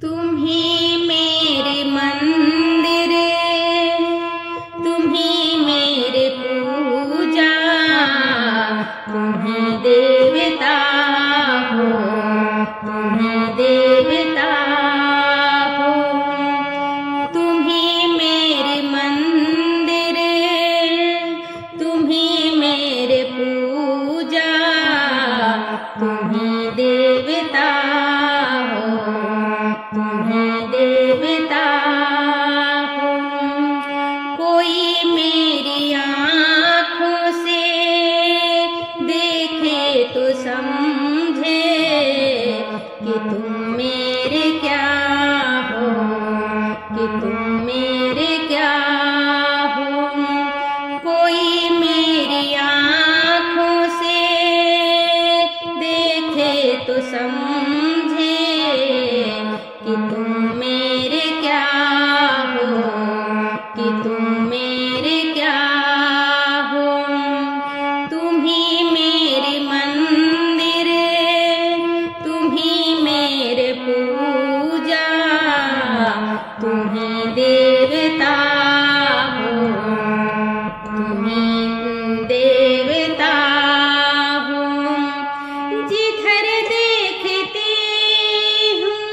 तुम ही मेरे मंदिर, तुम ही मेरे पूजा, तुम ही देवता हो, तुम ही देवता हो। तुम ही मेरे मंदिर, तुम ही मेरे पूजा, तुम ही देवता हो, तुम ही देवता हो। कोई मेरी आँखों से देखे तो समझे कि तुम मेरे क्या हो, कि तुम मेरे क्या हो। कोई मेरी आँखों से देखे तो समझे कि तुम मेरे क्या हो, कि तुम मेरे क्या हो। तुम ही मेरे मंदिर, तुम ही मेरे पूजा, तुम ही देवता हो, तुम ही देवता हो। जिधर देखती हूँ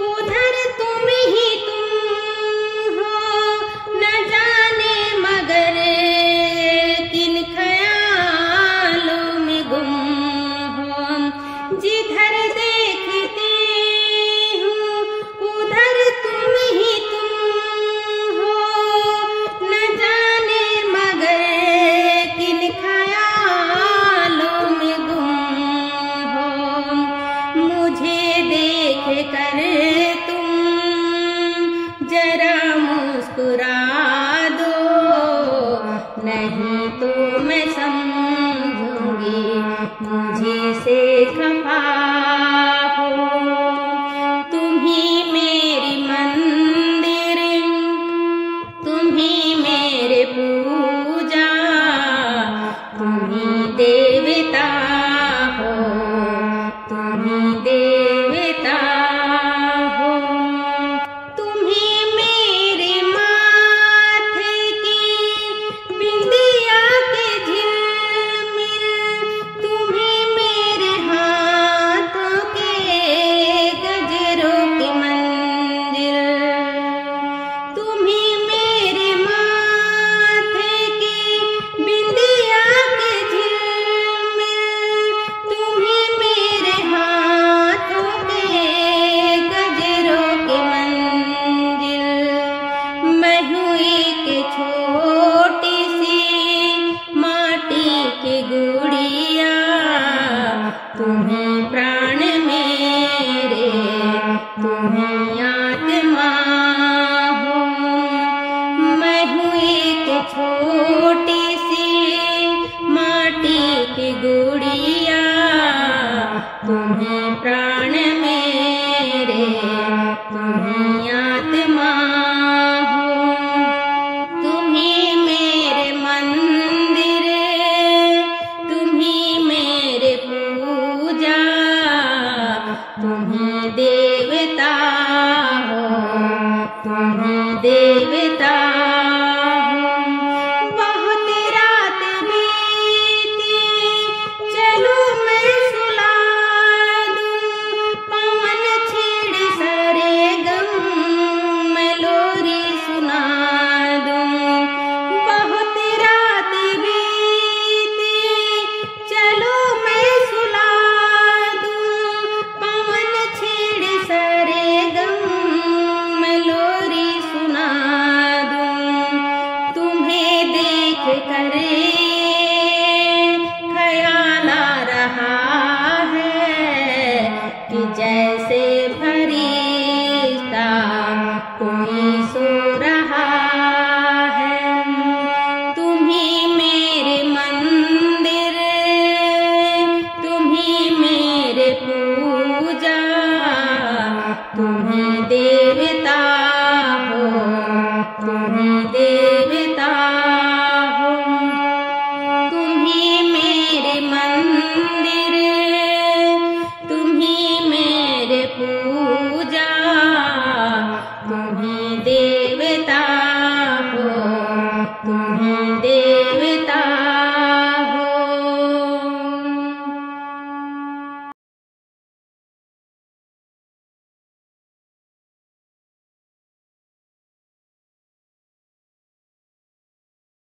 उधर तुम ही तुम हो, न जाने मगर किन ख्यालों में गुम हो। जिधर देखती हूँ उधर तुम ही तुम हो, न जाने मगर किन ख्यालों में गुम हो। मुझे देख कर तुम जरा मुस्कुरा दो, नहीं तो मैं समझूंगी मुझे से खफा हो। तुम ही मेरी मंदिर, तुम ही मेरे पूजा, तुम ही देवता हो, तुम ही देवता हो। तुम ही मेरे माथे की बिंदिया के झिलमिल, तुम ही मेरे हाथों के गजरों की मंजिल। तुम ही मेरे माथे की बिंदिया के झिलमिल, तुम ही मेरे हाथों के गजरों की मंजिल। मैं हूँ एक छोटी सी माटी की गुड़िया, तुम्हें प्राण मेरे, तुम्हें आत्मा हो। मैं हूँ एक छोटी सी माटी की गुड़िया, तुम्हें प्राण मेरे, तुम्हें आत्मा हो। तुम ही मेरे मंदिर, तुम ही मेरे पूजा, तुम ही देवता हो, तुम ही देवता हो। बहुत रात बीती चलो मैं सुला दूं, पवन छेड़ सरे गम मैं लोरी सुना दूं। बहुत रात बीती चलो मैं सुला दूं, पवन छेड़ सरे गम मैं लोरी सुना दूं। तुम्हें देख कर ख्याल आ रहा है कि जैसे फरिश्ता कोई सो रहा है। तुम ही मेरे मंदिर, तुम ही मेरे पूजा, तुम ही देवता हो, तुम ही देवता हो। तुम ही मेरे मंदिर,